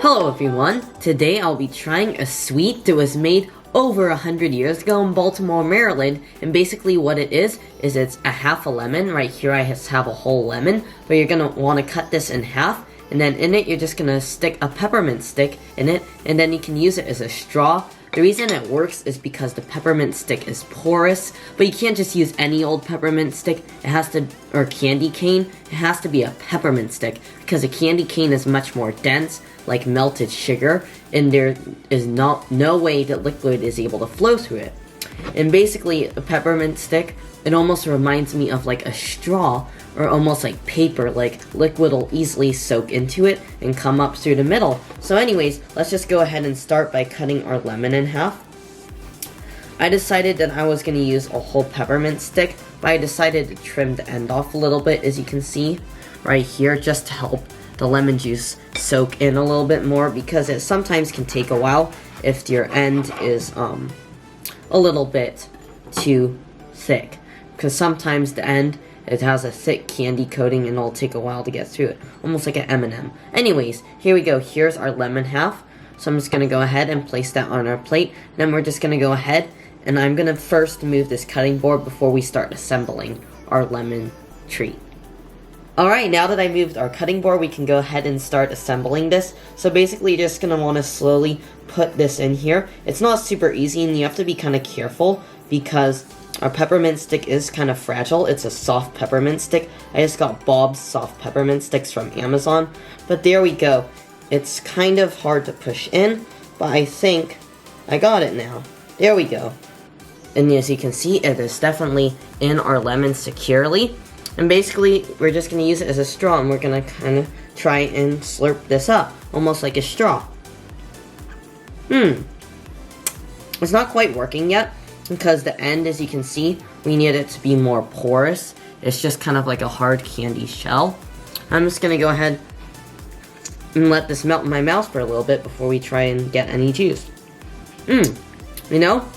Hello everyone, today I'll be trying a sweet that was made over 100 years ago in Baltimore, Maryland, and basically what it is it's a half a lemon. Right here I have a whole lemon, but you're gonna want to cut this in half, and then in it you're just gonna stick a peppermint stick in it, and then you can use it as a straw. The reason it works is because the peppermint stick is porous, but you can't just use any old peppermint stick. It has to, or candy cane, it has to be a peppermint stick, because a candy cane is much more dense, like melted sugar, and there is no way that liquid is able to flow through it. And basically, a peppermint stick, it almost reminds me of like a straw, or almost like paper, like liquid will easily soak into it and come up through the middle. So anyways, let's just go ahead and start by cutting our lemon in half. I decided that I was going to use a whole peppermint stick, but I decided to trim the end off a little bit, as you can see right here, just to help the lemon juice soak in a little bit more, because it sometimes can take a while if your end is a little bit too thick, because sometimes the end, it has a thick candy coating and it'll take a while to get through it, almost like an M&M. Anyways, here we go. Here's our lemon half. So I'm just going to go ahead and place that on our plate. Then we're just going to go ahead and I'm going to first move this cutting board before we start assembling our lemon treat. Alright, now that I moved our cutting board, we can go ahead and start assembling this. So basically, you're just going to want to slowly put this in here. It's not super easy, and you have to be kind of careful, because our peppermint stick is kind of fragile. It's a soft peppermint stick. I just got Bob's soft peppermint sticks from Amazon. But there we go. It's kind of hard to push in, but I think I got it now. There we go. And as you can see, it is definitely in our lemon securely. And basically, we're just going to use it as a straw, and we're going to kind of try and slurp this up, almost like a straw. It's not quite working yet, because the end, as you can see, we need it to be more porous. It's just kind of like a hard candy shell. I'm just going to go ahead and let this melt in my mouth for a little bit before we try and get any juice. You know,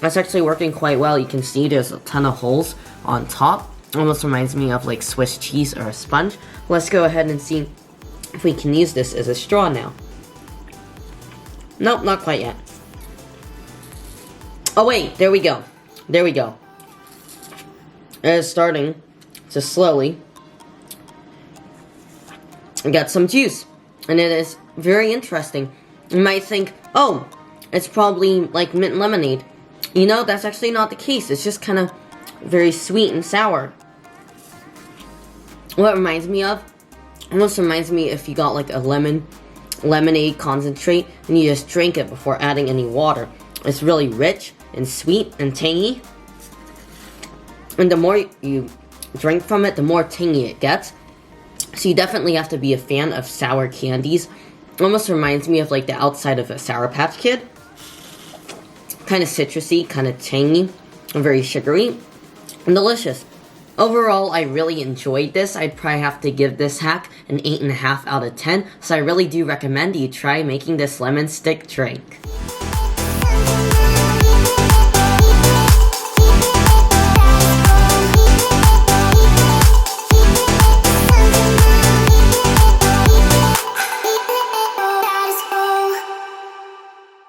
that's actually working quite well. You can see there's a ton of holes on top. Almost reminds me of like Swiss cheese or a sponge. Let's go ahead and see if we can use this as a straw now. Nope, not quite yet. Oh wait, there we go. There we go. It is starting to slowly get some juice. And it is very interesting. You might think, oh, it's probably like mint lemonade. You know, that's actually not the case. It's just kind of very sweet and sour. What it reminds me of, almost reminds me if you got like a lemonade concentrate and you just drink it before adding any water. It's really rich and sweet and tangy. And the more you drink from it, the more tangy it gets. So you definitely have to be a fan of sour candies. It almost reminds me of like the outside of a Sour Patch Kid. Kind of citrusy, kind of tangy, and very sugary, and delicious. Overall, I really enjoyed this. I'd probably have to give this hack an 8.5 out of 10, so I really do recommend you try making this lemon stick drink.